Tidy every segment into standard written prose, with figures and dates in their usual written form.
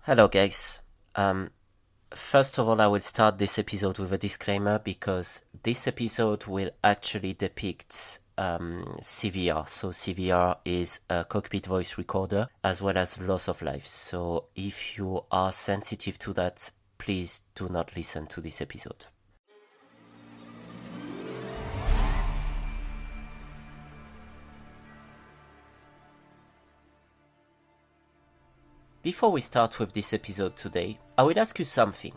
Hello guys. First of all, I will start this episode with a disclaimer because this episode will actually depict CVR. So CVR is a cockpit voice recorder as well as loss of life. So if you are sensitive to that, please do not listen to this episode. Before we start with this episode today, I will ask you something.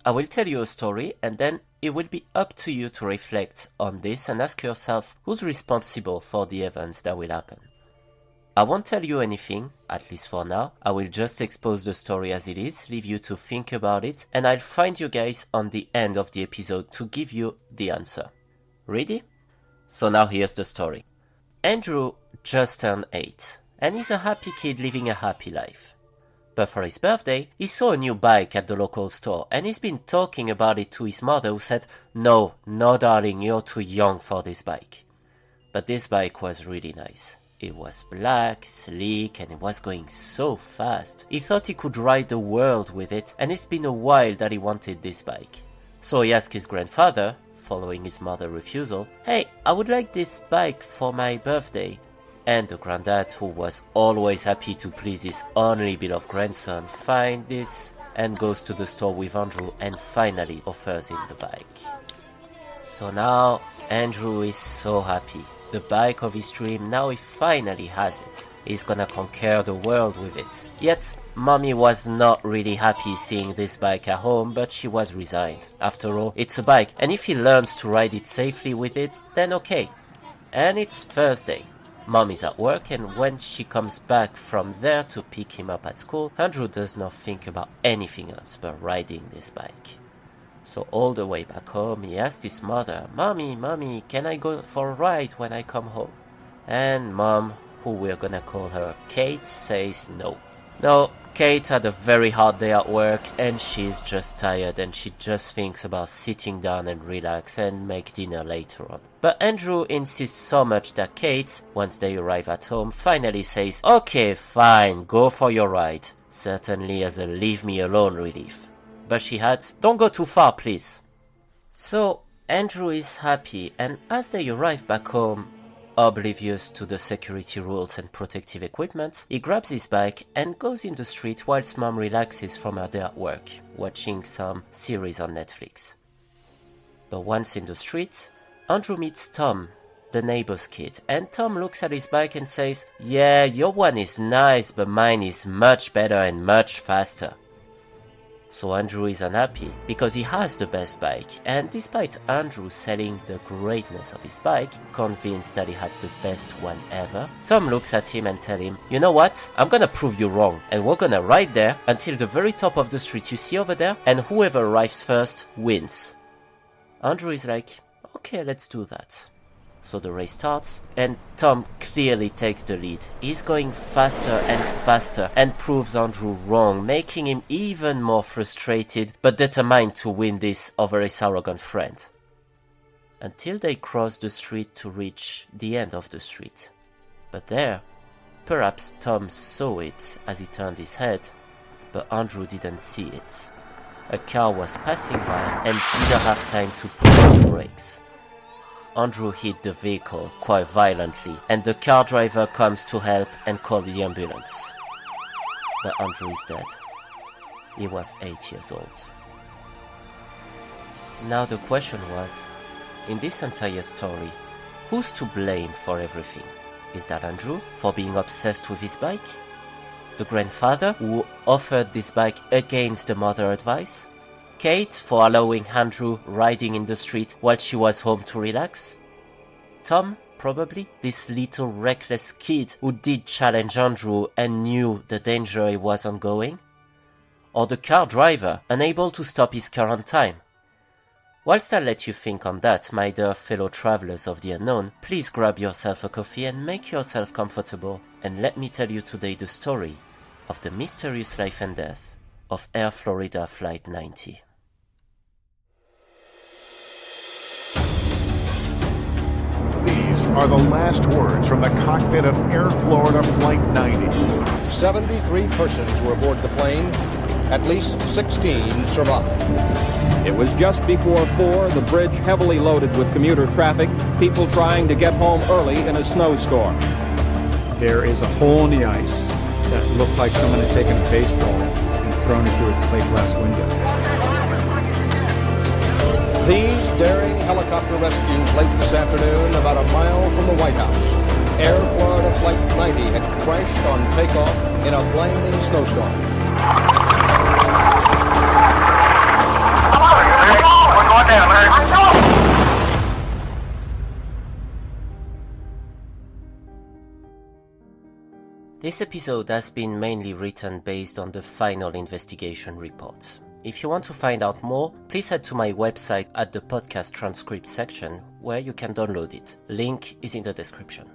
I will tell you a story and then it will be up to you to reflect on this and ask yourself who's responsible for the events that will happen. I won't tell you anything, at least for now. I will just expose the story as it is, leave you to think about it, and I'll find you guys on the end of the episode to give you the answer. Ready? So now here's the story. Andrew just turned 8 and he's a happy kid living a happy life. But for his birthday, he saw a new bike at the local store and he's been talking about it to his mother who said, No, darling, you're too young for this bike. But this bike was really nice. It was black, sleek, and it was going so fast. He thought he could ride the world with it, and it's been a while that he wanted this bike. So he asked his grandfather, following his mother's refusal, Hey, I would like this bike for my birthday. And the granddad, who was always happy to please his only beloved grandson, finds this and goes to the store with Andrew and finally offers him the bike. So now Andrew is so happy. The bike of his dream, now he finally has it. He's gonna conquer the world with it. Yet, mommy was not really happy seeing this bike at home, but she was resigned. After all, it's a bike, and if he learns to ride it safely with it, then okay. And it's Thursday. Mom is at work, and when she comes back from there to pick him up at school, Andrew does not think about anything else but riding this bike. So all the way back home, he asked his mother, Mommy, can I go for a ride when I come home? And Mom, who we're gonna call her Kate, says no. No, Kate had a very hard day at work and she's just tired and she just thinks about sitting down and relax and make dinner later on. But Andrew insists so much that Kate, once they arrive at home, finally says, Okay, fine, go for your ride. Certainly as a leave me alone relief. But she adds, Don't go too far, please. So Andrew is happy, and as they arrive back home, oblivious to the security rules and protective equipment, he grabs his bike and goes in the street whilst Mom relaxes from her day at work, watching some series on Netflix. But once in the street, Andrew meets Tom, the neighbor's kid, and Tom looks at his bike and says, Yeah, your one is nice, but mine is much better and much faster. So Andrew is unhappy because he has the best bike, and despite Andrew selling the greatness of his bike, convinced that he had the best one ever, Tom looks at him and tells him, You know what? I'm gonna prove you wrong, and we're gonna ride there until the very top of the street you see over there, and whoever arrives first wins. Andrew is like, Okay, let's do that. So the race starts, and Tom clearly takes the lead. He's going faster and faster and proves Andrew wrong, making him even more frustrated but determined to win this over his arrogant friend. Until they cross the street to reach the end of the street. But there, perhaps Tom saw it as he turned his head, but Andrew didn't see it. A car was passing by and didn't have time to put on the brakes. Andrew hit the vehicle quite violently, and the car driver comes to help and call the ambulance. But Andrew is dead. He was 8 years old. Now the question was, in this entire story, who's to blame for everything? Is that Andrew for being obsessed with his bike? The grandfather who offered this bike against the mother's advice? Kate for allowing Andrew riding in the street while she was home to relax? Tom, probably, this little reckless kid who did challenge Andrew and knew the danger he was ongoing? Or the car driver, unable to stop his car on time? Whilst I let you think on that, my dear fellow travelers of the unknown, please grab yourself a coffee and make yourself comfortable, and let me tell you today the story of the mysterious life and death of Air Florida Flight 90. These are the last words from the cockpit of Air Florida Flight 90. 73 persons were aboard the plane. At least 16 survived. It was just before 4, the bridge heavily loaded with commuter traffic, people trying to get home early in a snowstorm. There is a hole in the ice that looked like someone had taken a baseball and thrown it through a plate glass window. These daring helicopter rescues late this afternoon, about a mile from the White House. Air Florida Flight 90 had crashed on takeoff in a blinding snowstorm. We're going down, Larry. This episode has been mainly written based on the final investigation report. If you want to find out more, please head to my website at the podcast transcript section where you can download it. Link is in the description.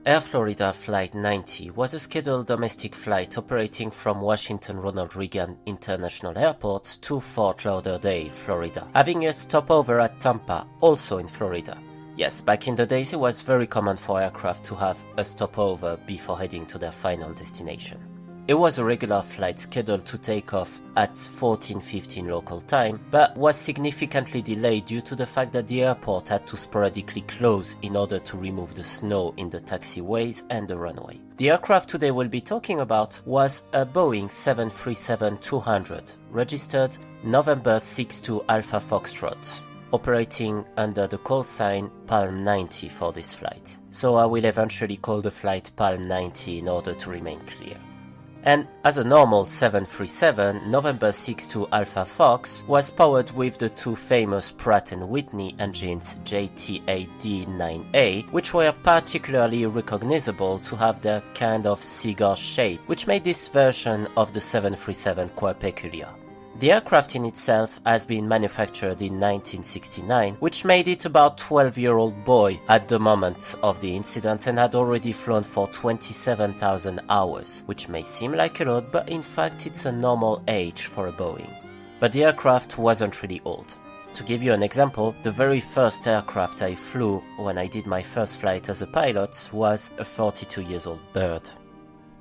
Air Florida Flight 90 was a scheduled domestic flight operating from Washington Ronald Reagan International Airport to Fort Lauderdale, Florida, having a stopover at Tampa, also in Florida. Yes, back in the days it was very common for aircraft to have a stopover before heading to their final destination. It was a regular flight scheduled to take off at 14:15 local time, but was significantly delayed due to the fact that the airport had to sporadically close in order to remove the snow in the taxiways and the runway. The aircraft today we'll be talking about was a Boeing 737-200, registered November 62 Alpha Foxtrot, operating under the call sign Palm 90 for this flight. So I will eventually call the flight Palm 90 in order to remain clear. And as a normal 737, November 62 Alpha Fox was powered with the two famous Pratt & Whitney engines JTA-D9A, which were particularly recognizable to have their kind of cigar shape, which made this version of the 737 quite peculiar. The aircraft in itself has been manufactured in 1969, which made it about 12-year-old boy at the moment of the incident and had already flown for 27,000 hours, which may seem like a lot, but in fact it's a normal age for a Boeing. But the aircraft wasn't really old. To give you an example, the very first aircraft I flew when I did my first flight as a pilot was a 42-year-old Bird.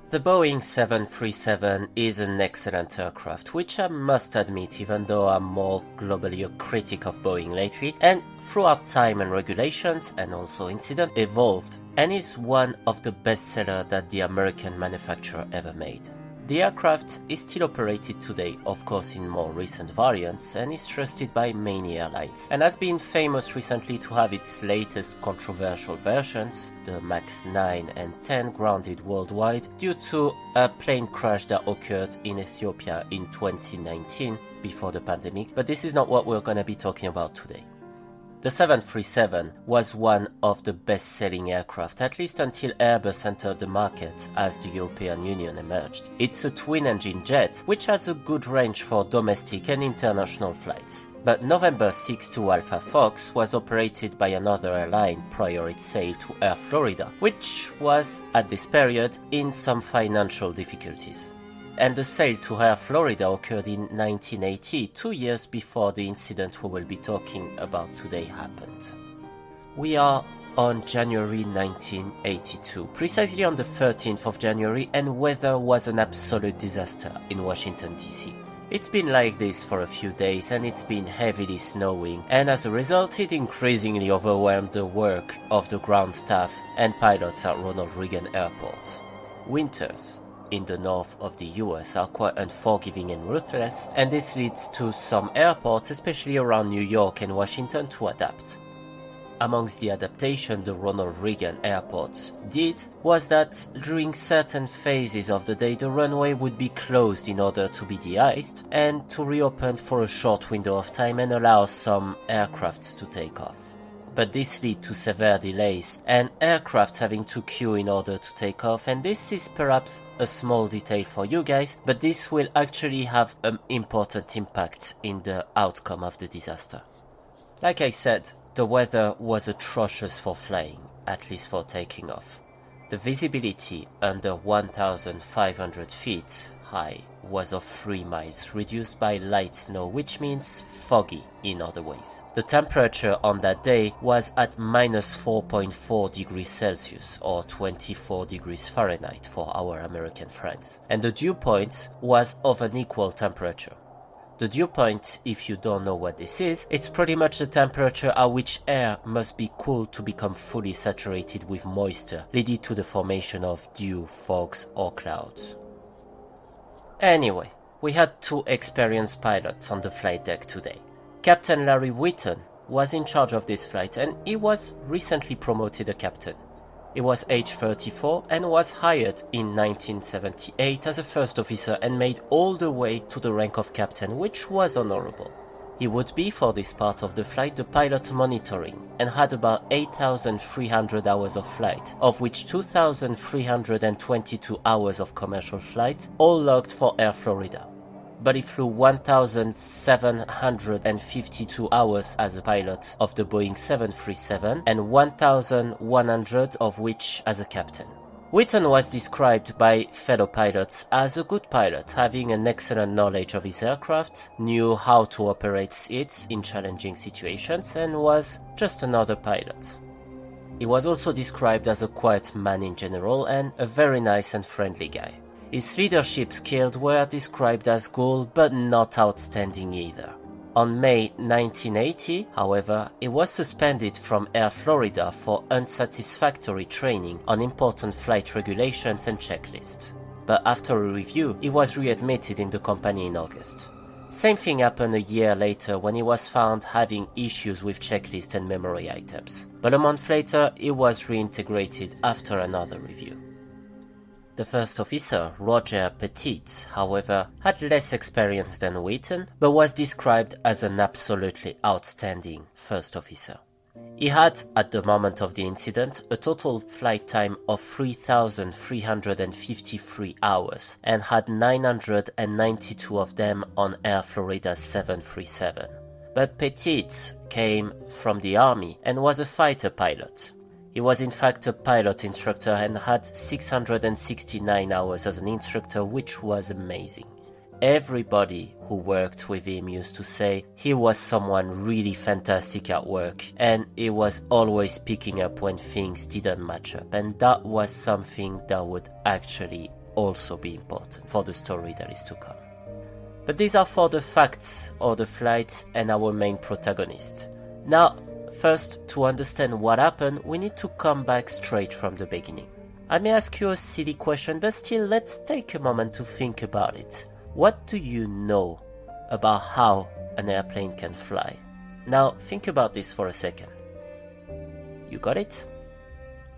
The Boeing 737 is an excellent aircraft, which I must admit, even though I'm more globally a critic of Boeing lately, and throughout time and regulations and also incident evolved, and is one of the best sellers that the American manufacturer ever made. The aircraft is still operated today, of course in more recent variants, and is trusted by many airlines, and has been famous recently to have its latest controversial versions, the MAX 9 and 10, grounded worldwide due to a plane crash that occurred in Ethiopia in 2019, before the pandemic, but this is not what we're going to be talking about today. The 737 was one of the best-selling aircraft, at least until Airbus entered the market as the European Union emerged. It's a twin-engine jet, which has a good range for domestic and international flights. But November 62 Alpha Fox was operated by another airline prior its sale to Air Florida, which was, at this period, in some financial difficulties. And the sale to Air Florida occurred in 1980, 2 years before the incident we will be talking about today happened. We are on January 1982, precisely on the 13th of January, and weather was an absolute disaster in Washington DC. It's been like this for a few days and it's been heavily snowing, and as a result it increasingly overwhelmed the work of the ground staff and pilots at Ronald Reagan Airport. Winters in the north of the US are quite unforgiving and ruthless, and this leads to some airports, especially around New York and Washington, to adapt. Amongst the adaptation the Ronald Reagan Airport did was that during certain phases of the day the runway would be closed in order to be de-iced and to reopen for a short window of time and allow some aircrafts to take off. But this led to severe delays and aircraft having to queue in order to take off, and this is perhaps a small detail for you guys, but this will actually have an important impact in the outcome of the disaster. Like I said, the weather was atrocious for flying, at least for taking off. The visibility under 1,500 feet high was of 3 miles, reduced by light snow, which means foggy in other ways. The temperature on that day was at minus 4.4 degrees Celsius or 24 degrees Fahrenheit for our American friends, and the dew point was of an equal temperature. The dew point, if you don't know what this is, it's pretty much the temperature at which air must be cooled to become fully saturated with moisture, leading to the formation of dew, fogs or clouds. Anyway, we had 2 experienced pilots on the flight deck today. Captain Larry Whitten was in charge of this flight and he was recently promoted a captain. He was age 34 and was hired in 1978 as a first officer and made all the way to the rank of captain, which was honorable. He would be, for this part of the flight, the pilot monitoring and had about 8,300 hours of flight, of which 2,322 hours of commercial flight, all logged for Air Florida. But he flew 1,752 hours as a pilot of the Boeing 737 and 1,100 of which as a captain. Whitten was described by fellow pilots as a good pilot, having an excellent knowledge of his aircraft, knew how to operate it in challenging situations, and was just another pilot. He was also described as a quiet man in general and a very nice and friendly guy. His leadership skills were described as good but not outstanding either. On May 1980, however, he was suspended from Air Florida for unsatisfactory training on important flight regulations and checklists. But after a review, he was readmitted in the company in August. Same thing happened a year later when he was found having issues with checklists and memory items. But a month later, he was reintegrated after another review. The first officer, Roger Petit, however, had less experience than Whitten, but was described as an absolutely outstanding first officer. He had, at the moment of the incident, a total flight time of 3,353 hours and had 992 of them on Air Florida's 737. But Petit came from the army and was a fighter pilot. He was in fact a pilot instructor and had 669 hours as an instructor, which was amazing. Everybody who worked with him used to say he was someone really fantastic at work and he was always picking up when things didn't match up, and that was something that would actually also be important for the story that is to come. But these are for the facts of the flight and our main protagonist. Now, first, to understand what happened, we need to come back straight from the beginning. I may ask you a silly question, but still, let's take a moment to think about it. What do you know about how an airplane can fly? Now, think about this for a second. You got it?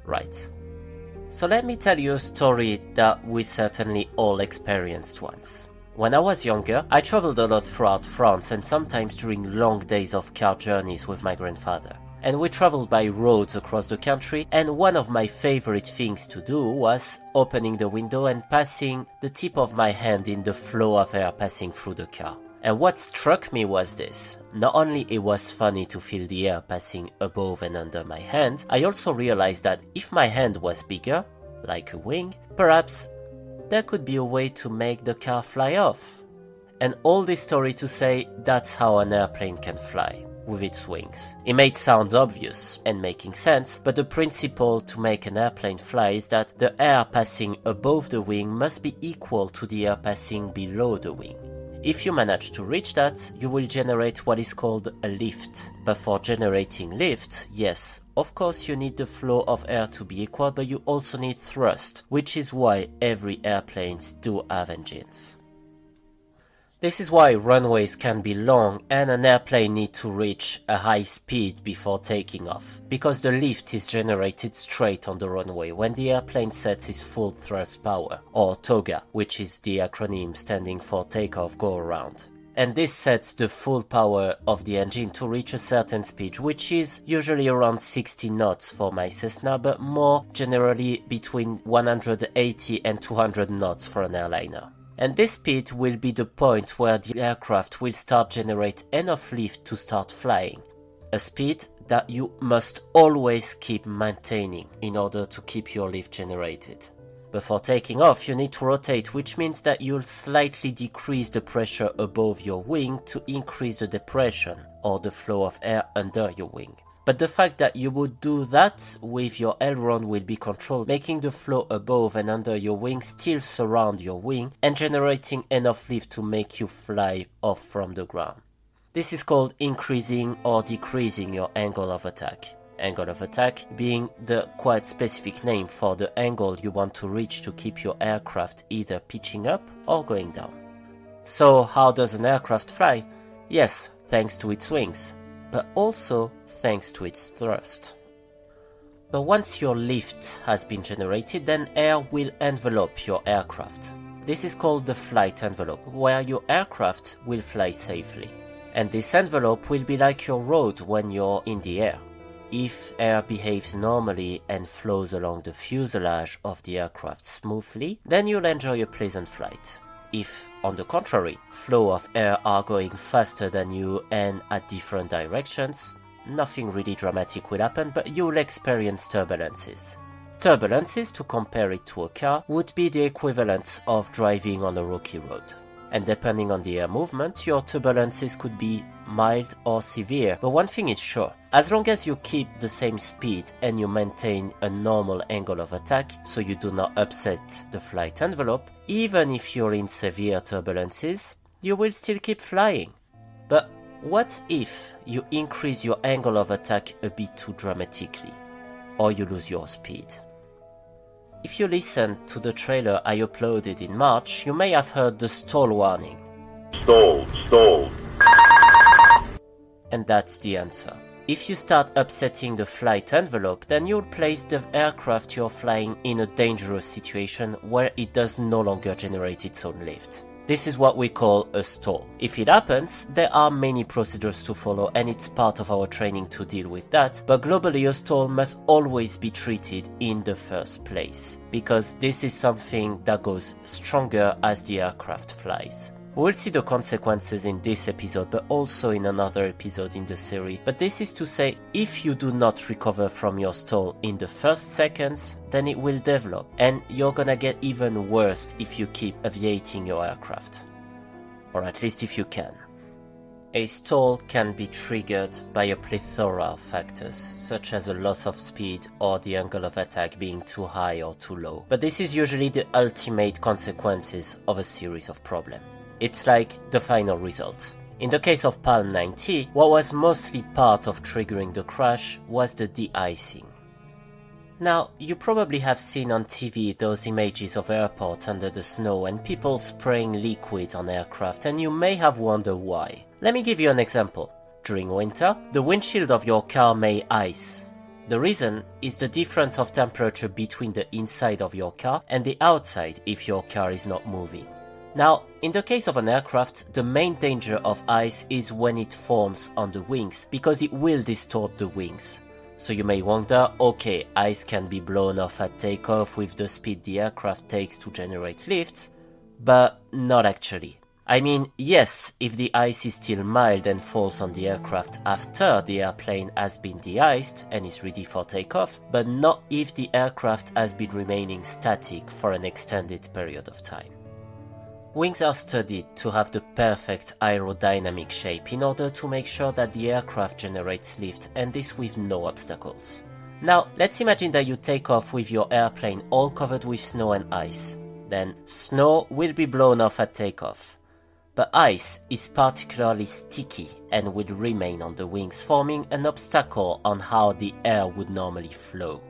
Right. So let me tell you a story that we certainly all experienced once. When I was younger, I traveled a lot throughout France and sometimes during long days of car journeys with my grandfather. And we traveled by roads across the country, and one of my favorite things to do was opening the window and passing the tip of my hand in the flow of air passing through the car. And what struck me was this: not only it was funny to feel the air passing above and under my hand, I also realized that if my hand was bigger, like a wing, perhaps there could be a way to make the car fly off. And all this story to say, that's how an airplane can fly, with its wings. It may sound obvious and making sense, but the principle to make an airplane fly is that the air passing above the wing must be equal to the air passing below the wing. If you manage to reach that, you will generate what is called a lift. But for generating lift, yes, of course you need the flow of air to be equal, but you also need thrust, which is why every airplanes do have engines. This is why runways can be long and an airplane needs to reach a high speed before taking off, because the lift is generated straight on the runway when the airplane sets its full thrust power, or TOGA, which is the acronym standing for takeoff go around. And this sets the full power of the engine to reach a certain speed, which is usually around 60 knots for my Cessna, but more generally between 180 and 200 knots for an airliner. And this speed will be the point where the aircraft will start generate enough lift to start flying. A speed that you must always keep maintaining in order to keep your lift generated. Before taking off, you need to rotate, which means that you'll slightly decrease the pressure above your wing to increase the depression or the flow of air under your wing. But the fact that you would do that with your aileron will be controlled, making the flow above and under your wing still surround your wing and generating enough lift to make you fly off from the ground. This is called increasing or decreasing your angle of attack. Angle of attack being the quite specific name for the angle you want to reach to keep your aircraft either pitching up or going down. So how does an aircraft fly? Yes, thanks to its wings, but also thanks to its thrust. But once your lift has been generated, then air will envelope your aircraft. This is called the flight envelope, where your aircraft will fly safely. And this envelope will be like your road when you're in the air. If air behaves normally and flows along the fuselage of the aircraft smoothly, then you'll enjoy a pleasant flight. If, on the contrary, flow of air are going faster than you and at different directions, nothing really dramatic will happen, but you'll experience turbulences. Turbulences, to compare it to a car, would be the equivalent of driving on a rocky road. And depending on the air movement, your turbulences could be mild or severe, but one thing is sure, as long as you keep the same speed and you maintain a normal angle of attack so you do not upset the flight envelope, even if you're in severe turbulences, you will still keep flying. But what if you increase your angle of attack a bit too dramatically, or you lose your speed? If you listen to the trailer I uploaded in March, you may have heard the stall warning. Stalled. And that's the answer. If you start upsetting the flight envelope, then you'll place the aircraft you're flying in a dangerous situation where it does no longer generate its own lift. This is what we call a stall. If it happens, there are many procedures to follow and it's part of our training to deal with that, but globally a stall must always be treated in the first place, because this is something that goes stronger as the aircraft flies. We'll see the consequences in this episode, but also in another episode in the series. But this is to say, if you do not recover from your stall in the first seconds, then it will develop, and you're gonna get even worse if you keep aviating your aircraft. Or at least if you can. A stall can be triggered by a plethora of factors, such as a loss of speed or the angle of attack being too high or too low. But this is usually the ultimate consequences of a series of problems. It's like the final result. In the case of Palm 90, what was mostly part of triggering the crash was the de-icing. Now, you probably have seen on TV those images of airports under the snow and people spraying liquid on aircraft, and you may have wondered why. Let me give you an example. During winter, the windshield of your car may ice. The reason is the difference of temperature between the inside of your car and the outside if your car is not moving. Now, in the case of an aircraft, the main danger of ice is when it forms on the wings, because it will distort the wings. So you may wonder, okay, ice can be blown off at takeoff with the speed the aircraft takes to generate lift, but not actually. I mean, yes, if the ice is still mild and falls on the aircraft after the airplane has been de-iced and is ready for takeoff, but not if the aircraft has been remaining static for an extended period of time. Wings are studied to have the perfect aerodynamic shape in order to make sure that the aircraft generates lift, and this with no obstacles. Now, let's imagine that you take off with your airplane all covered with snow and ice. Then, snow will be blown off at takeoff. But ice is particularly sticky and will remain on the wings, forming an obstacle on how the air would normally flow.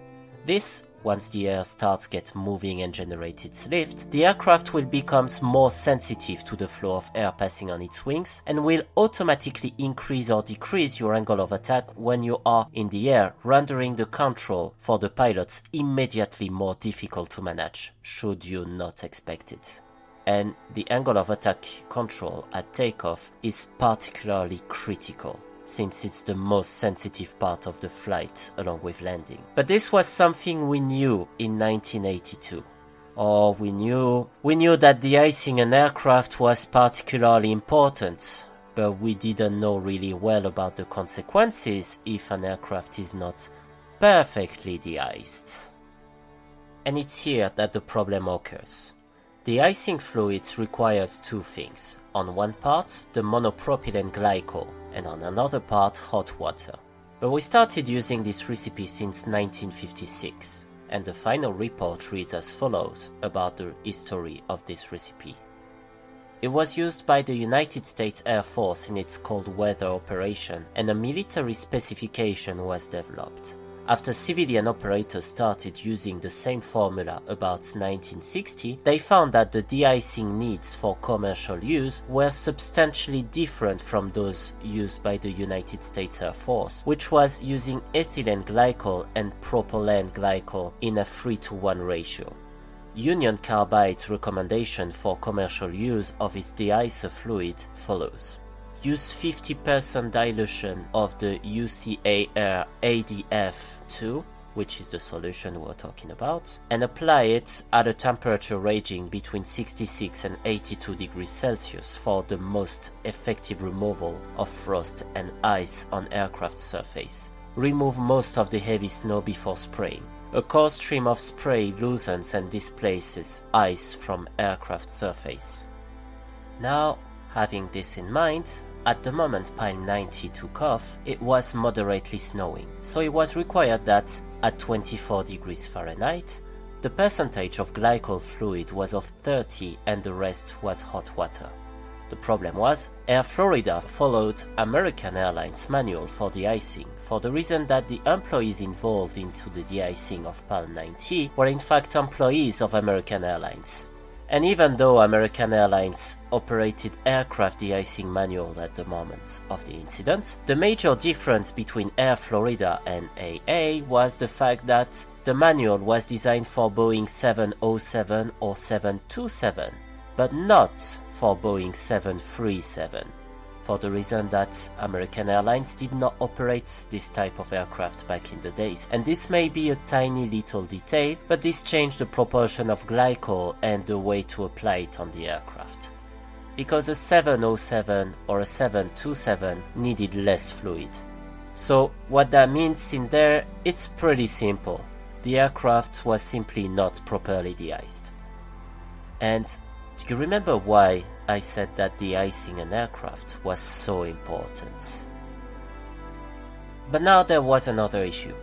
This, once the air starts get moving and generate its lift, the aircraft will become more sensitive to the flow of air passing on its wings and will automatically increase or decrease your angle of attack when you are in the air, rendering the control for the pilots immediately more difficult to manage, should you not expect it. And the angle of attack control at takeoff is particularly critical, since it's the most sensitive part of the flight along with landing. But this was something we knew in 1982. Or we knew that de-icing an aircraft was particularly important, but we didn't know really well about the consequences if an aircraft is not perfectly de-iced. And it's here that the problem occurs. De-icing fluid requires two things. On one part, the monopropylene glycol, and on another part, hot water. But we started using this recipe since 1956, and the final report reads as follows about the history of this recipe. It was used by the United States Air Force in its cold weather operation, and a military specification was developed. After civilian operators started using the same formula about 1960, they found that the de-icing needs for commercial use were substantially different from those used by the United States Air Force, which was using ethylene glycol and propylene glycol in a 3:1 ratio. Union Carbide's recommendation for commercial use of its de-icer fluid follows. Use 50% dilution of the UCAR ADF2, which is the solution we're talking about, and apply it at a temperature ranging between 66 and 82 degrees Celsius for the most effective removal of frost and ice on aircraft surface. Remove most of the heavy snow before spraying. A coarse stream of spray loosens and displaces ice from aircraft surface. Now, having this in mind, at the moment Pile 90 took off, it was moderately snowing, so it was required that, at 24 degrees Fahrenheit, the percentage of glycol fluid was of 30 and the rest was hot water. The problem was, Air Florida followed American Airlines manual for de-icing, for the reason that the employees involved into the de-icing of Pile 90 were in fact employees of American Airlines. And even though American Airlines operated aircraft de-icing manual at the moment of the incident, the major difference between Air Florida and AA was the fact that the manual was designed for Boeing 707 or 727, but not for Boeing 737, for the reason that American Airlines did not operate this type of aircraft back in the days. And this may be a tiny little detail, but this changed the proportion of glycol and the way to apply it on the aircraft. Because a 707 or a 727 needed less fluid. So what that means in there, it's pretty simple. The aircraft was simply not properly de-iced. And do you remember why I said that de-icing an aircraft was so important? But now there was another issue.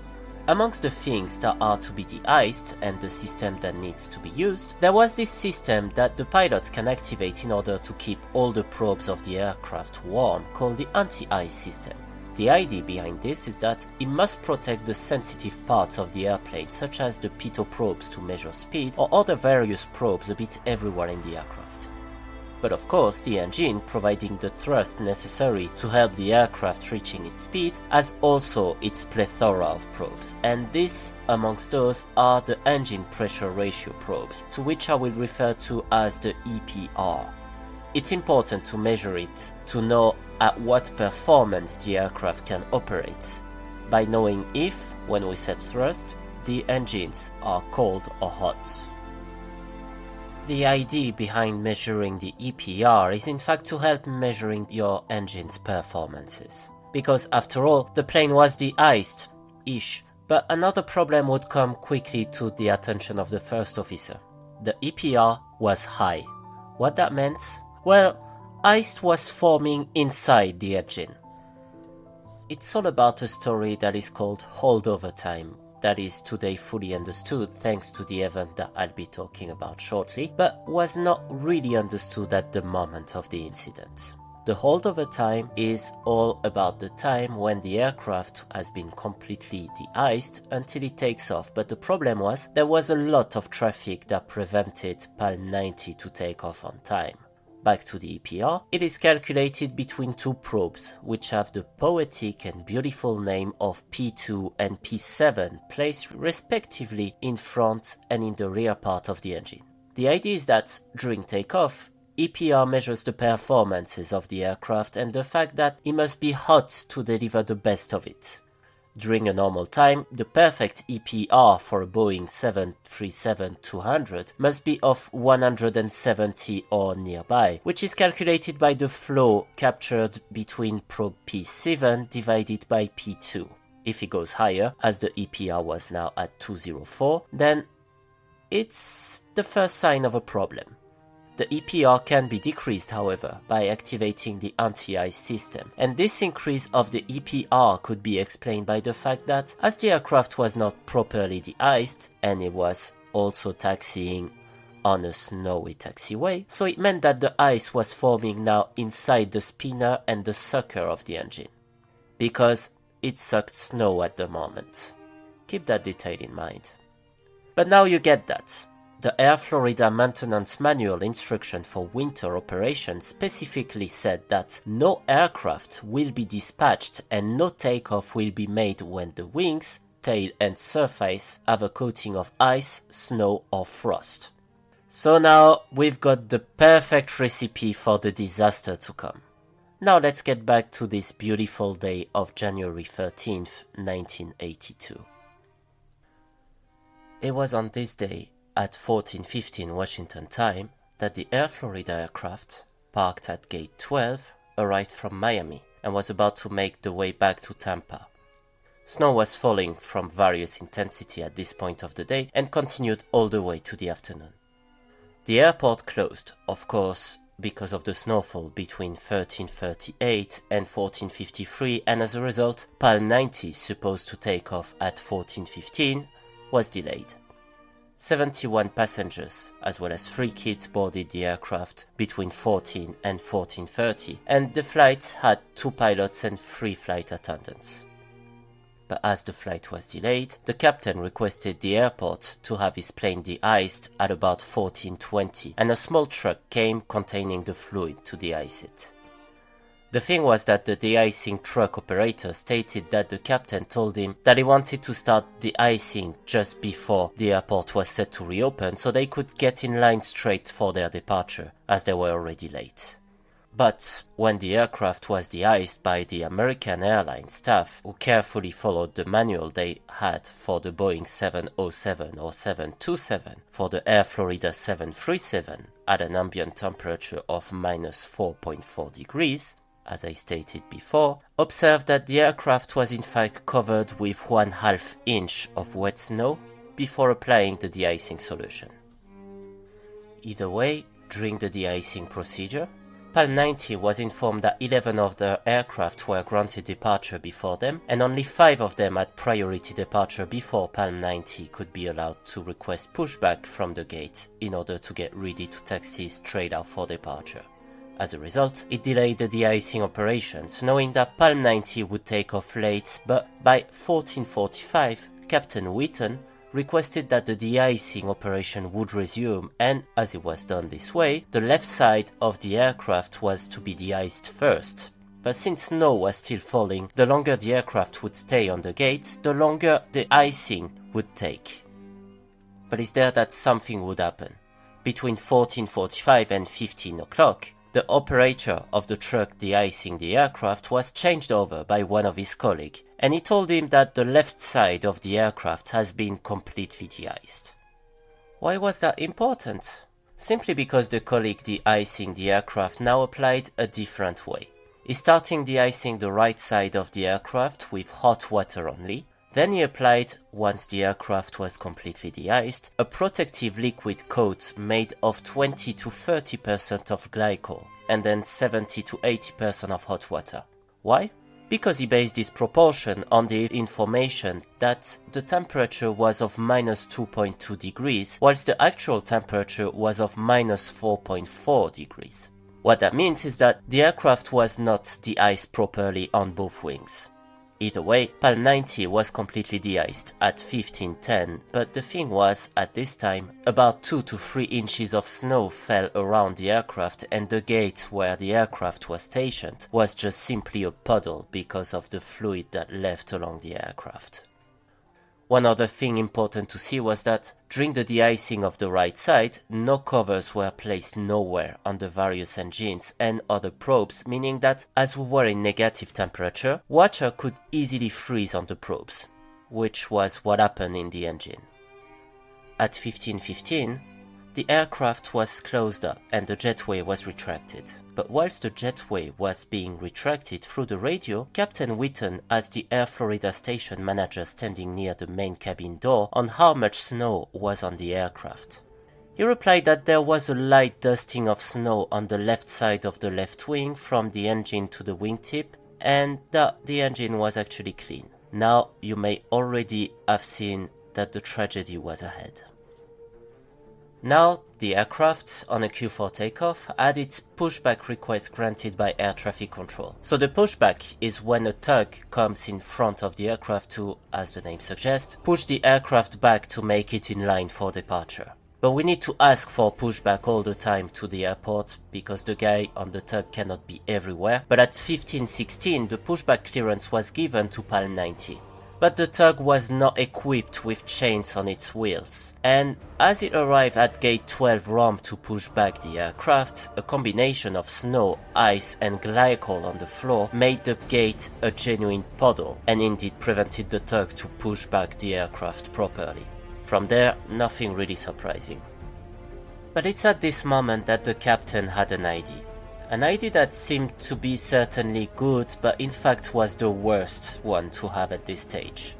Amongst the things that are to be de-iced and the system that needs to be used, there was this system that the pilots can activate in order to keep all the probes of the aircraft warm, called the anti-ice system. The idea behind this is that it must protect the sensitive parts of the airplane, such as the pitot probes to measure speed, or other various probes a bit everywhere in the aircraft. But of course, the engine, providing the thrust necessary to help the aircraft reaching its speed, has also its plethora of probes, and this, amongst those, are the engine pressure ratio probes, to which I will refer to as the EPR. It's important to measure it to know at what performance the aircraft can operate, by knowing if, when we set thrust, the engines are cold or hot. The idea behind measuring the EPR is in fact to help measuring your engine's performances. Because after all, the plane was de-iced-ish, but another problem would come quickly to the attention of the first officer. The EPR was high. What that meant? Well, ice was forming inside the engine. It's all about a story that is called holdover time, that is today fully understood thanks to the event that I'll be talking about shortly, but was not really understood at the moment of the incident. The holdover time is all about the time when the aircraft has been completely de-iced until it takes off, but the problem was there was a lot of traffic that prevented Pile 90 to take off on time. Back to the EPR, it is calculated between two probes, which have the poetic and beautiful name of P2 and P7 placed respectively in front and in the rear part of the engine. The idea is that, during takeoff, EPR measures the performances of the aircraft and the fact that it must be hot to deliver the best of it. During a normal time, the perfect EPR for a Boeing 737-200 must be of 170 or nearby, which is calculated by the flow captured between probe P7 divided by P2. If it goes higher, as the EPR was now at 204, then it's the first sign of a problem. The EPR can be decreased, however, by activating the anti-ice system, and this increase of the EPR could be explained by the fact that, as the aircraft was not properly de-iced, and it was also taxiing on a snowy taxiway, so it meant that the ice was forming now inside the spinner and the sucker of the engine, because it sucked snow at the moment. Keep that detail in mind. But now you get that. The Air Florida Maintenance Manual instruction for winter operation specifically said that no aircraft will be dispatched and no takeoff will be made when the wings, tail and surface have a coating of ice, snow or frost. So now we've got the perfect recipe for the disaster to come. Now let's get back to this beautiful day of January 13th, 1982. It was on this day, at 14:15 Washington time, that the Air Florida aircraft, parked at gate 12, arrived from Miami and was about to make the way back to Tampa. Snow was falling from various intensity at this point of the day and continued all the way to the afternoon. The airport closed, of course, because of the snowfall between 13:38 and 14:53, and as a result, Palm 90, supposed to take off at 14:15, was delayed. 71 passengers, as well as 3 kids, boarded the aircraft between 14 and 14:30, and the flight had 2 pilots and 3 flight attendants. But as the flight was delayed, the captain requested the airport to have his plane de-iced at about 14:20, and a small truck came containing the fluid to de-ice it. The thing was that the de-icing truck operator stated that the captain told him that he wanted to start de-icing just before the airport was set to reopen so they could get in line straight for their departure, as they were already late. But when the aircraft was de-iced by the American Airlines staff, who carefully followed the manual they had for the Boeing 707 or 727 for the Air Florida 737 at an ambient temperature of minus 4.4 degrees, as I stated before, observed that the aircraft was in fact covered with 1/2 inch of wet snow before applying the de-icing solution. Either way, during the de-icing procedure, Palm 90 was informed that 11 of their aircraft were granted departure before them, and only 5 of them had priority departure before Palm 90 could be allowed to request pushback from the gate in order to get ready to taxi straight out for departure. As a result, it delayed the de-icing operations, knowing that Palm 90 would take off late, but by 14:45, Captain Wheaton requested that the de-icing operation would resume, and as it was done this way, the left side of the aircraft was to be de-iced first. But since snow was still falling, the longer the aircraft would stay on the gates, the longer the icing would take. But it's there that something would happen. Between 14:45 and 15 o'clock, the operator of the truck de-icing the aircraft was changed over by one of his colleagues, and he told him that the left side of the aircraft has been completely de-iced. Why was that important? Simply because the colleague de-icing the aircraft now applied a different way. He started de-icing the right side of the aircraft with hot water only. Then he applied, once the aircraft was completely de-iced, a protective liquid coat made of 20 to 30% of glycol and then 70 to 80% of hot water. Why? Because he based this proportion on the information that the temperature was of minus 2.2 degrees, whilst the actual temperature was of minus 4.4 degrees. What that means is that the aircraft was not de-iced properly on both wings. Either way, Palm 90 was completely de-iced at 15:10, but the thing was, at this time, about 2 to 3 inches of snow fell around the aircraft, and the gate where the aircraft was stationed was just simply a puddle because of the fluid that left along the aircraft. One other thing important to see was that during the de-icing of the right side, no covers were placed nowhere on the various engines and other probes, meaning that as we were in negative temperature, water could easily freeze on the probes, which was what happened in the engine. At 15:15, the aircraft was closed up and the jetway was retracted. But whilst the jetway was being retracted through the radio, Captain Wheaton asked the Air Florida station manager standing near the main cabin door on how much snow was on the aircraft. He replied that there was a light dusting of snow on the left side of the left wing from the engine to the wingtip, and that the engine was actually clean. Now you may already have seen that the tragedy was ahead. Now, the aircraft, on a queue for takeoff, had its pushback request granted by air traffic control. So the pushback is when a tug comes in front of the aircraft to, as the name suggests, push the aircraft back to make it in line for departure. But we need to ask for pushback all the time to the airport, because the guy on the tug cannot be everywhere. But at 15:16, the pushback clearance was given to PAL 90. But the tug was not equipped with chains on its wheels, and as it arrived at gate 12 ramp to push back the aircraft, a combination of snow, ice and glycol on the floor made the gate a genuine puddle, and indeed prevented the tug to push back the aircraft properly. From there, nothing really surprising. But it's at this moment that the captain had an idea. An idea that seemed to be certainly good, but in fact was the worst one to have at this stage.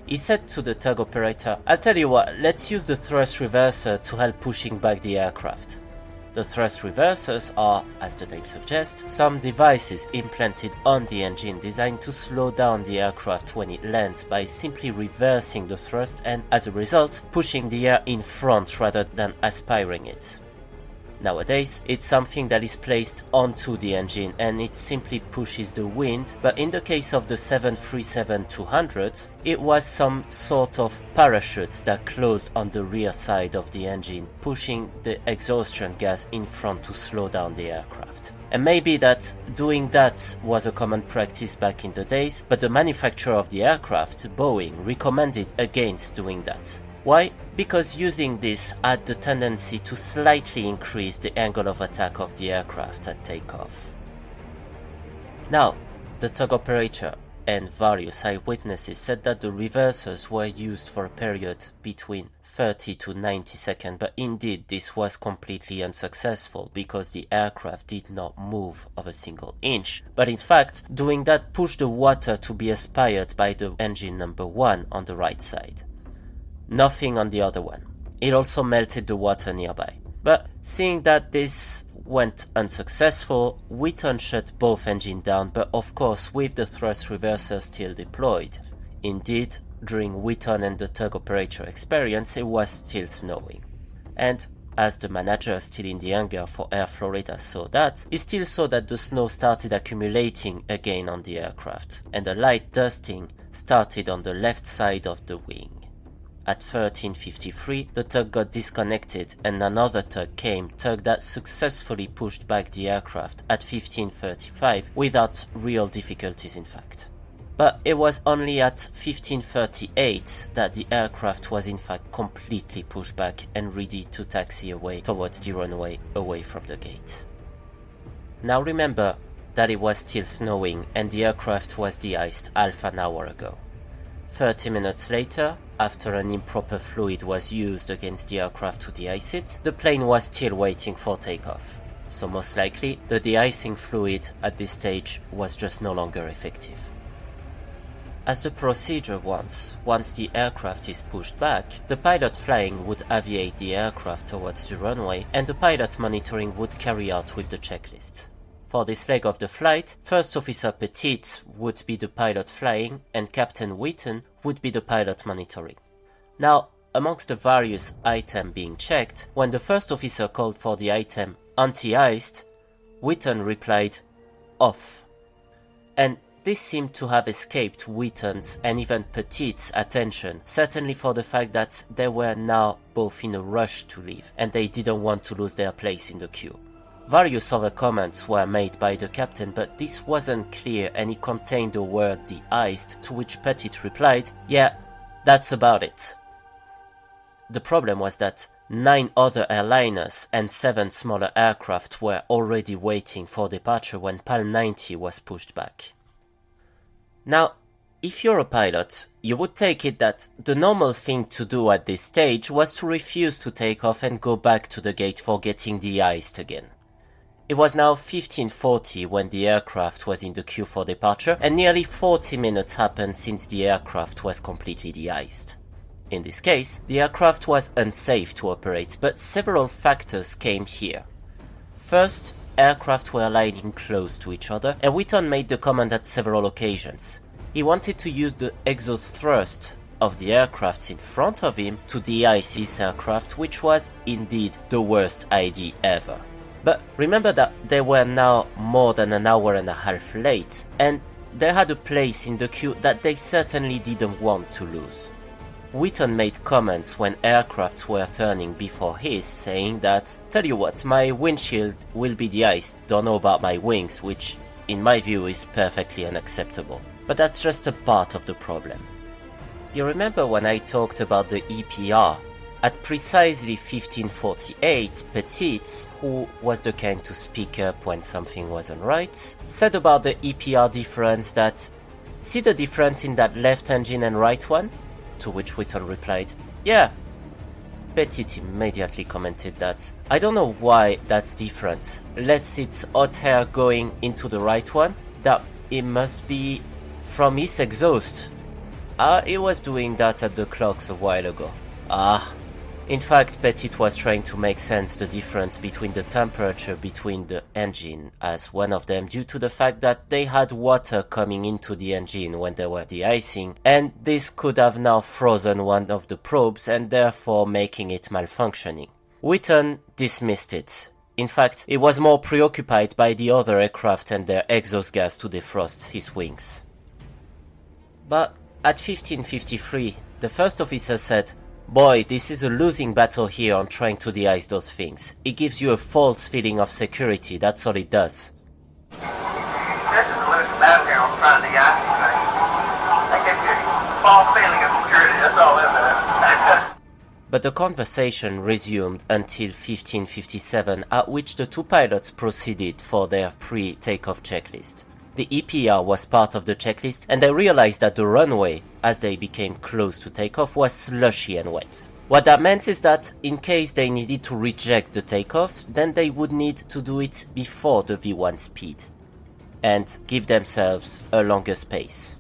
He said to the tug operator, "I'll tell you what, let's use the thrust reverser to help pushing back the aircraft." The thrust reversers are, as the name suggests, some devices implanted on the engine designed to slow down the aircraft when it lands by simply reversing the thrust and, as a result, pushing the air in front rather than aspiring it. Nowadays, it's something that is placed onto the engine and it simply pushes the wind, but in the case of the 737-200, it was some sort of parachutes that closed on the rear side of the engine, pushing the exhaustion gas in front to slow down the aircraft. And maybe that doing that was a common practice back in the days, but the manufacturer of the aircraft, Boeing, recommended against doing that. Why? Because using this had the tendency to slightly increase the angle of attack of the aircraft at takeoff. Now, the tug operator and various eyewitnesses said that the reversers were used for a period between 30 to 90 seconds, but indeed this was completely unsuccessful because the aircraft did not move of a single inch. But in fact, doing that pushed the water to be aspired by the engine number 1 on the right side. Nothing on the other one. It also melted the water nearby. But seeing that this went unsuccessful, Wheaton shut both engines down, but of course with the thrust reverser still deployed. Indeed, during Wheaton and the tug operator experience, it was still snowing. And as the manager still in the hangar for Air Florida saw that, he still saw that the snow started accumulating again on the aircraft, and a light dusting started on the left side of the wing. At 13:53, the tug got disconnected and another tug came, tug that successfully pushed back the aircraft at 15:35 without real difficulties in fact. But it was only at 15:38 that the aircraft was in fact completely pushed back and ready to taxi away towards the runway away from the gate. Now remember that it was still snowing and the aircraft was de-iced half an hour ago. 30 minutes later, after an improper fluid was used against the aircraft to de-ice it, the plane was still waiting for takeoff. So most likely, the de-icing fluid at this stage was just no longer effective. As the procedure once the aircraft is pushed back, the pilot flying would aviate the aircraft towards the runway and the pilot monitoring would carry out with the checklist. For this leg of the flight, First Officer Petit would be the pilot flying and Captain Wheaton would be the pilot monitoring. Now, amongst the various items being checked, when the first officer called for the item anti-iced, Wheaton replied, "Off." And this seemed to have escaped Wheaton's and even Petit's attention, certainly for the fact that they were now both in a rush to leave and they didn't want to lose their place in the queue. Various other comments were made by the captain, but this wasn't clear and it contained the word de-iced, to which Petit replied, "Yeah, That's about it. The problem was that 9 other airliners and 7 smaller aircraft were already waiting for departure when Palm 90 was pushed back. Now, if you're a pilot, you would take it that the normal thing to do at this stage was to refuse to take off and go back to the gate for getting de-iced again. It was now 15:40 when the aircraft was in the queue for departure, and nearly 40 minutes happened since the aircraft was completely de-iced. In this case, the aircraft was unsafe to operate, but several factors came here. First, aircraft were lying close to each other, and Wheaton made the comment at several occasions. He wanted to use the exhaust thrust of the aircrafts in front of him to de-ice his aircraft, which was indeed the worst idea ever. But remember that they were now more than an hour and a half late, and they had a place in the queue that they certainly didn't want to lose. Wheaton made comments when aircrafts were turning before his, saying that, "Tell you what, my windshield will be de-iced, don't know about my wings," which in my view is perfectly unacceptable. But that's just a part of the problem. You remember when I talked about the EPR? At precisely 15:48, Petit, who was the kind to speak up when something wasn't right, said about the EPR difference that, "See the difference in that left engine and right one?" To which Wheaton replied, "Yeah." Petit immediately commented that, "I don't know why that's different. Unless it's hot air going into the right one, that it must be from his exhaust. He was doing that at the clocks a while ago." In fact, Petit was trying to make sense the difference between the temperature between the engine as one of them due to the fact that they had water coming into the engine when they were de-icing, and this could have now frozen one of the probes and therefore making it malfunctioning. Wheaton dismissed it. In fact, he was more preoccupied by the other aircraft and their exhaust gas to defrost his wings. But at 15:53, the first officer said, "Boy, this is a losing battle here on trying to de-ice those things. It gives you a false feeling of security, that's all it does." This is a losing battle here on trying to de-ice things. That gives you a false feeling of security, that's all it is. But the conversation resumed until 15:57, at which the two pilots proceeded for their pre-takeoff checklist. The EPR was part of the checklist, and they realized that the runway, as they became close to takeoff, was slushy and wet. What that meant is that, in case they needed to reject the takeoff, then they would need to do it before the V1 speed, and give themselves a longer space.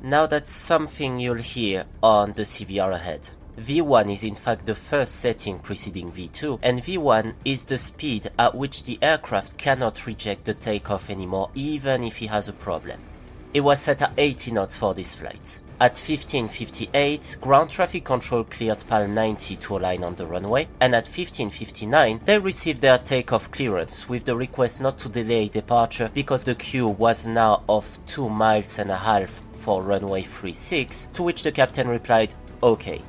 Now that's something you'll hear on the CVR ahead. V1 is in fact the first setting preceding V2, and V1 is the speed at which the aircraft cannot reject the takeoff anymore even if he has a problem. It was set at 80 knots for this flight. At 15:58, ground traffic control cleared Palm 90 to align on the runway, and at 15:59 they received their takeoff clearance with the request not to delay departure because the queue was now of 2.5 miles for runway 36, to which the captain replied, "Okay."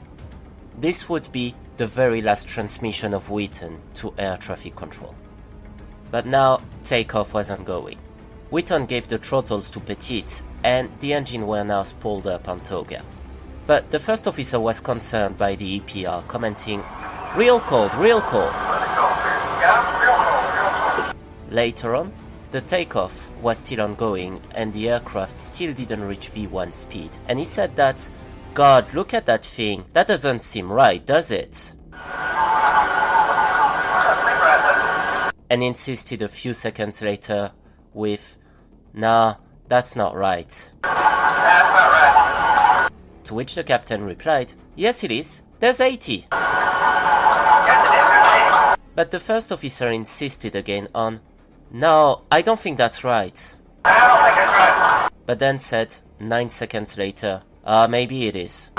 This would be the very last transmission of Wheaton to air traffic control. But now, takeoff was ongoing. Wheaton gave the throttles to Petit, and the engine were now spooled up on Toga. But the first officer was concerned by the EPR, commenting, "Real cold, real cold." Later on, the takeoff was still ongoing, and the aircraft still didn't reach V1 speed, and he said that, "God, look at that thing. That doesn't seem right, does it?" And insisted a few seconds later with, "Nah, that's not right." To which the captain replied, "Yes it is. There's 80. But the first officer insisted again on, "No, I don't think that's right." But then said, 9 seconds later, "Maybe it is."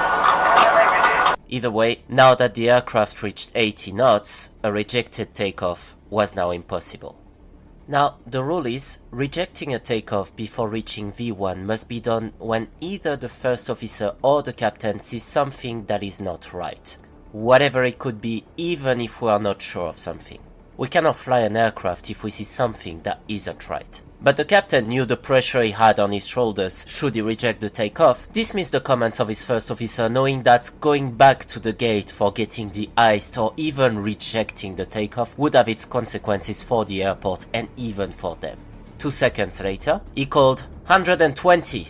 Either way, now that the aircraft reached 80 knots, a rejected takeoff was now impossible. Now, the rule is, rejecting a takeoff before reaching V1 must be done when either the first officer or the captain sees something that is not right. Whatever it could be, even if we are not sure of something. We cannot fly an aircraft if we see something that isn't right. But the captain knew the pressure he had on his shoulders should he reject the takeoff, dismissed the comments of his first officer, knowing that going back to the gate for getting de-iced or even rejecting the takeoff would have its consequences for the airport and even for them. 2 seconds later, he called 120,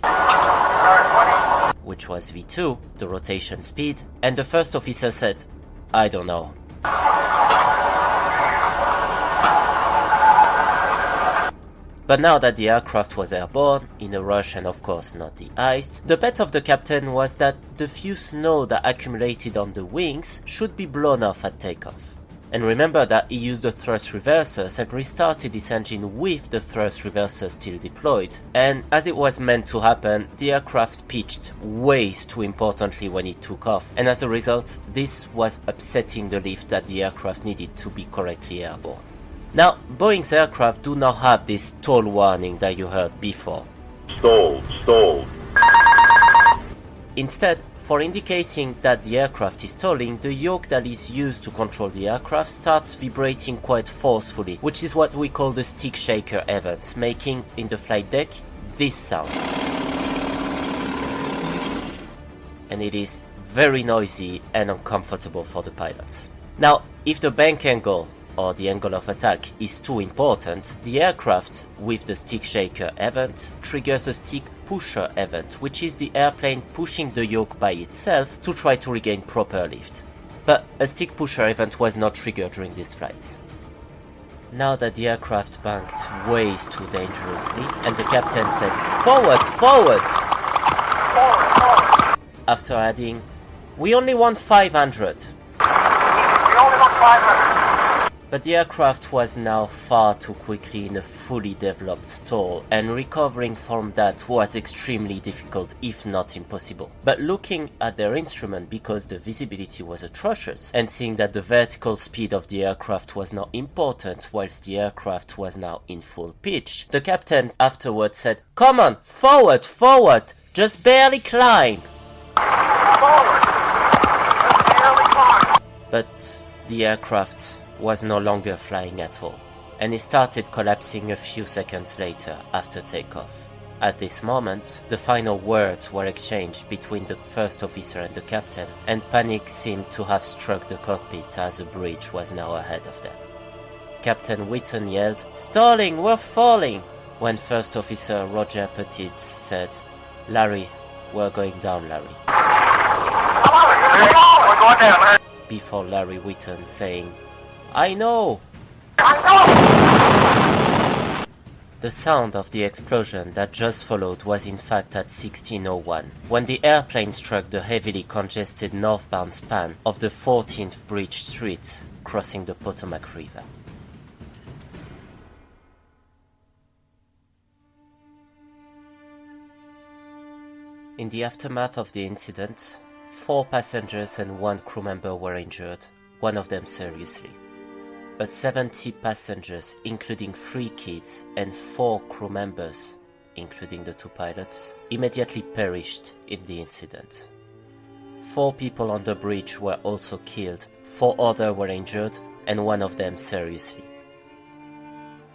which was V2, the rotation speed, and the first officer said, "I don't know." But now that the aircraft was airborne, in a rush and of course not de-iced, the bet of the captain was that the few snow that accumulated on the wings should be blown off at takeoff. And remember that he used the thrust reversers and restarted his engine with the thrust reversers still deployed. And as it was meant to happen, the aircraft pitched way too importantly when it took off, and as a result, this was upsetting the lift that the aircraft needed to be correctly airborne. Now, Boeing's aircraft do not have this stall warning that you heard before. Stalled, stalled. Instead, for indicating that the aircraft is stalling, the yoke that is used to control the aircraft starts vibrating quite forcefully, which is what we call the stick shaker event, making, in the flight deck, this sound. And it is very noisy and uncomfortable for the pilots. Now, if the bank angle or the angle of attack is too important, the aircraft with the stick shaker event triggers a stick pusher event, which is the airplane pushing the yoke by itself to try to regain proper lift. But a stick pusher event was not triggered during this flight. Now that the aircraft banked way too dangerously, and the captain said, "Forward, forward!" After adding, "We only want 500. We only want 500. But the aircraft was now far too quickly in a fully developed stall, and recovering from that was extremely difficult, if not impossible. But looking at their instrument, because the visibility was atrocious, and seeing that the vertical speed of the aircraft was not important whilst the aircraft was now in full pitch, the captain afterwards said, "Come on, forward, forward, just barely climb." Forward. Just barely climb. But the aircraft was no longer flying at all, and it started collapsing a few seconds later after takeoff. At this moment, the final words were exchanged between the first officer and the captain, and panic seemed to have struck the cockpit as the bridge was now ahead of them. Captain Whitten yelled, "Stalling, we're falling!" when First Officer Roger Petit said, "Larry, we're going down, Larry." We're going down, man. Before Larry Whitten saying, "I know!" The sound of the explosion that just followed was in fact at 16:01, when the airplane struck the heavily congested northbound span of the 14th Bridge Street, crossing the Potomac River. In the aftermath of the incident, 4 passengers and 1 crew member were injured, one of them seriously. But 70 passengers, including 3 kids, and 4 crew members, including the 2 pilots, immediately perished in the incident. 4 people on the bridge were also killed, 4 others were injured, and 1 of them seriously.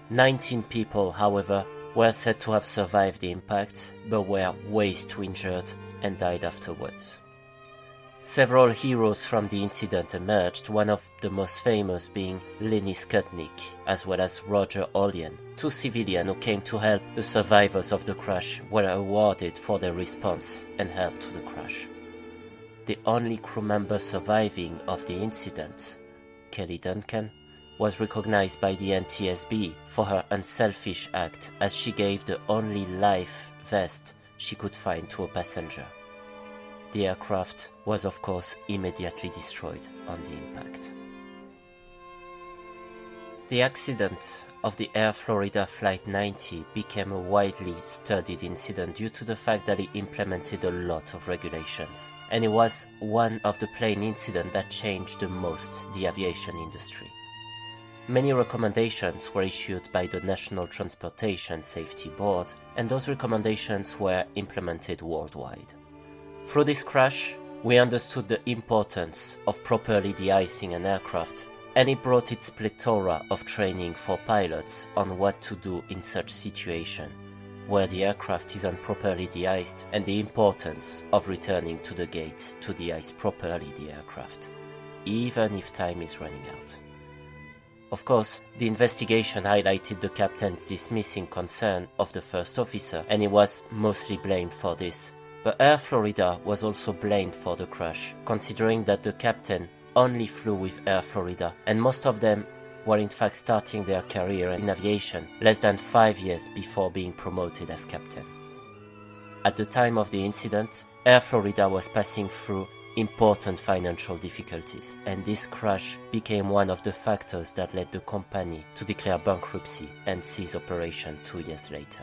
19 people, however, were said to have survived the impact, but were way too injured and died afterwards. Several heroes from the incident emerged, one of the most famous being Lenny Skutnik, as well as Roger Olien. 2 civilians who came to help the survivors of the crash were awarded for their response and help to the crash. The only crew member surviving of the incident, Kelly Duncan, was recognized by the NTSB for her unselfish act, as she gave the only life vest she could find to a passenger. The aircraft was of course immediately destroyed on the impact. The accident of the Air Florida Flight 90 became a widely studied incident due to the fact that it implemented a lot of regulations, and it was one of the plane incidents that changed the most the aviation industry. Many recommendations were issued by the National Transportation Safety Board, and those recommendations were implemented worldwide. Through this crash, we understood the importance of properly de-icing an aircraft and it brought its plethora of training for pilots on what to do in such situation, where the aircraft isn't properly de-iced, and the importance of returning to the gate to de-ice properly the aircraft, even if time is running out. Of course, the investigation highlighted the captain's dismissing concern of the first officer, and he was mostly blamed for this. But Air Florida was also blamed for the crash, considering that the captain only flew with Air Florida, and most of them were in fact starting their career in aviation less than 5 years before being promoted as captain. At the time of the incident, Air Florida was passing through important financial difficulties, and this crash became one of the factors that led the company to declare bankruptcy and cease operation 2 years later.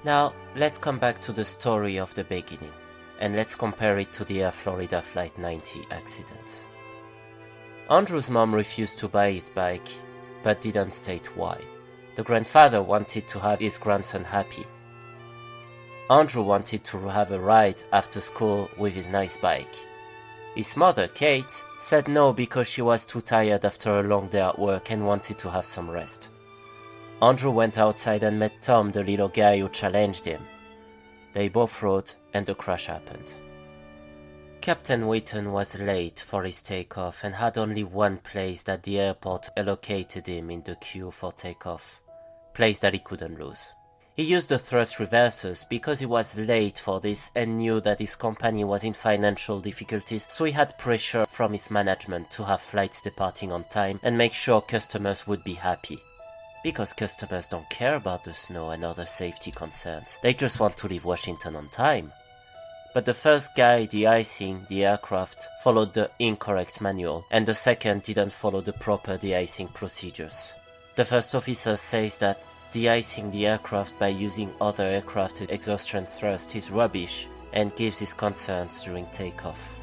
Now, let's come back to the story of the beginning, and let's compare it to the Air Florida Flight 90 accident. Andrew's mom refused to buy his bike, but didn't state why. The grandfather wanted to have his grandson happy. Andrew wanted to have a ride after school with his nice bike. His mother, Kate, said no because she was too tired after a long day at work and wanted to have some rest. Andrew went outside and met Tom, the little guy who challenged him. They both rode, and the crash happened. Captain Wheaton was late for his takeoff and had only one place that the airport allocated him in the queue for takeoff, place that he couldn't lose. He used the thrust reversers because he was late for this and knew that his company was in financial difficulties, so he had pressure from his management to have flights departing on time and make sure customers would be happy. Because customers don't care about the snow and other safety concerns, they just want to leave Washington on time. But the first guy de-icing the aircraft followed the incorrect manual, and the second didn't follow the proper de-icing procedures. The first officer says that de-icing the aircraft by using other aircraft exhaust strength thrust is rubbish, and gives his concerns during takeoff.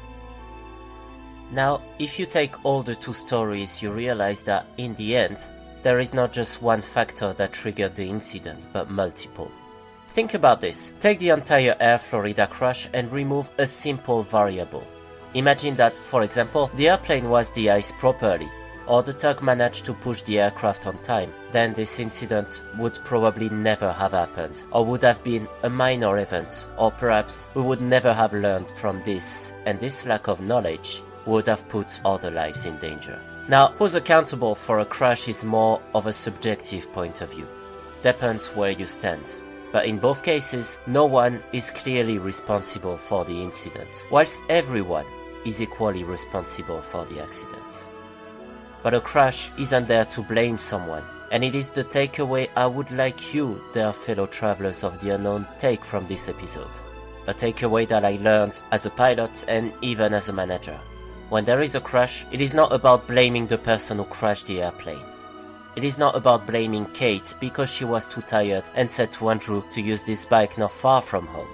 Now, if you take all the two stories, you realize that in the end, there is not just one factor that triggered the incident, but multiple. Think about this. Take the entire Air Florida crash and remove a simple variable. Imagine that, for example, the airplane was de-iced properly, or the tug managed to push the aircraft on time. Then this incident would probably never have happened, or would have been a minor event, or perhaps we would never have learned from this, and this lack of knowledge would have put other lives in danger. Now, who's accountable for a crash is more of a subjective point of view. Depends where you stand. But in both cases, no one is clearly responsible for the incident, whilst everyone is equally responsible for the accident. But a crash isn't there to blame someone, and it is the takeaway I would like you, dear fellow travelers of the unknown, take from this episode. A takeaway that I learned as a pilot and even as a manager. When there is a crash, it is not about blaming the person who crashed the airplane. It is not about blaming Kate because she was too tired and said to Andrew to use this bike not far from home.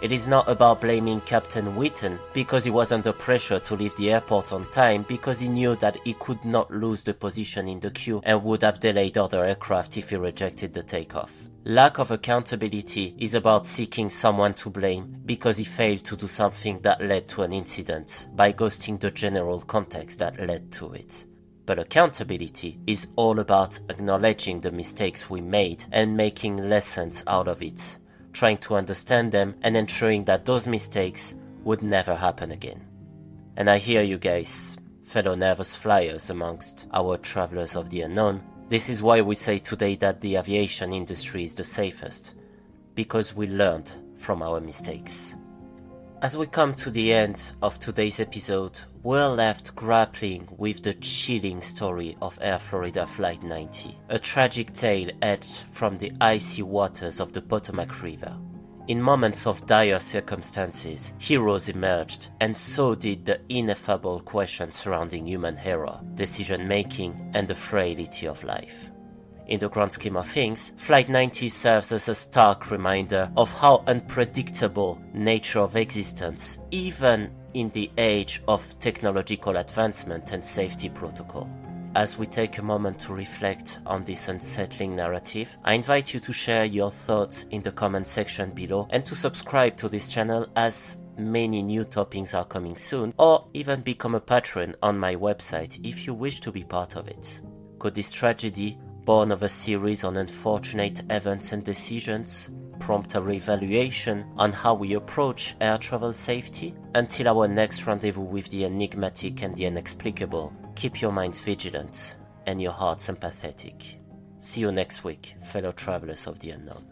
It is not about blaming Captain Wheaton because he was under pressure to leave the airport on time because he knew that he could not lose the position in the queue and would have delayed other aircraft if he rejected the takeoff. Lack of accountability is about seeking someone to blame because he failed to do something that led to an incident by ghosting the general context that led to it. But accountability is all about acknowledging the mistakes we made and making lessons out of it, trying to understand them and ensuring that those mistakes would never happen again. And I hear you guys, fellow nervous flyers amongst our travelers of the unknown. This is why we say today that the aviation industry is the safest, because we learned from our mistakes. As we come to the end of today's episode, we're left grappling with the chilling story of Air Florida Flight 90, a tragic tale etched from the icy waters of the Potomac River. In moments of dire circumstances, heroes emerged, and so did the ineffable questions surrounding human error, decision-making, and the frailty of life. In the grand scheme of things, Flight 90 serves as a stark reminder of how unpredictable nature of existence, even in the age of technological advancement and safety protocol. As we take a moment to reflect on this unsettling narrative, I invite you to share your thoughts in the comment section below and to subscribe to this channel, as Many new toppings are coming soon, or even become a patron on my website if you wish to be part of it. Could this tragedy, born of a series on unfortunate events and decisions, prompt a reevaluation on how we approach air travel safety? Until our next rendezvous with the enigmatic and the inexplicable, keep your minds vigilant and your hearts empathetic. See you next week, fellow travelers of the unknown.